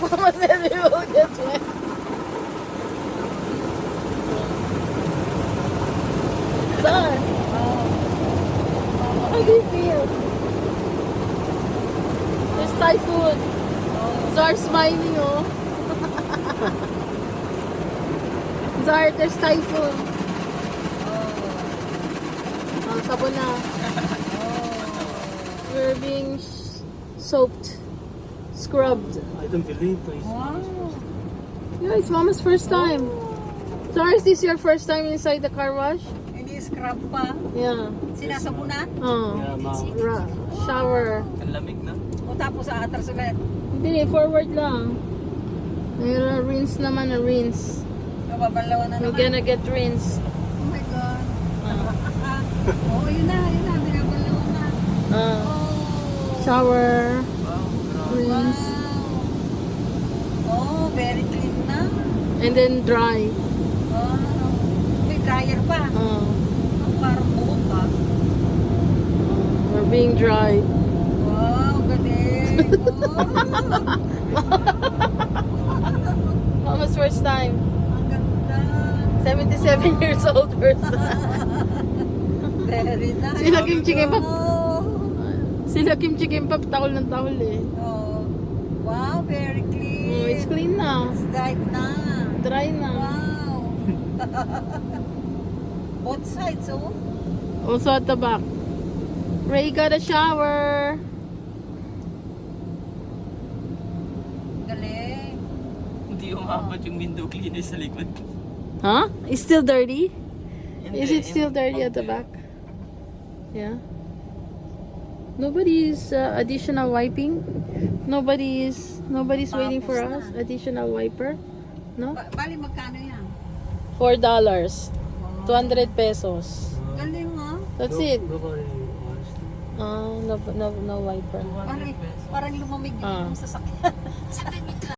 Mama said we will get wet. Sir, how do you feel? There's typhoon. Zar smiling, oh. Zar, there's typhoon. Oh, sabon na. We're being soaked, scrubbed. I don't believe this. Yeah, it's Mama's first time. Zar, is this your first time inside the car wash? Hindi scrub pa. Yeah. Sinasabunan. Oh. Yeah, ma'am. Shower. Ang lamig na. O tapos atras ulit. Hindi, forward lang. Mayroon rinse naman, a rinse. Nababalawan na We're naman. gonna get rinsed. Oh my God. Oh, yun na. Binabalawan na. Uh, Oh. shower, Wow, grabe. rinse, Wow. Oh, very clean na. and then dry. Oh. May dryer pa. Ang parang buhok pa. We're being dried. Wow, galing. Mama's first time. Ang ganda. 77 years old person. Very nice. Sila Kimchi Kimbap. Oh. Sila Kimchi Kimbap, tahol ng tahol eh. Oh. Wow, very clean. Oh, it's clean na. It's dried na. Dry na. Wow. Both sides, oh. Also at the back. Ray got a shower. Galing. Hindi umabot yung window cleaner sa likod. Huh? It's still dirty? Hindi, Is it still dirty at the back? Yeah. Nobody's additional wiping. Nobody's waiting for Tapos us. na. Additional wiper. No? Bali, magkano yan? $4. 200 pesos. Galing, oh. That's it. Nobody wants to. No wiper. Parang lumamig Ah. yung sasakyan.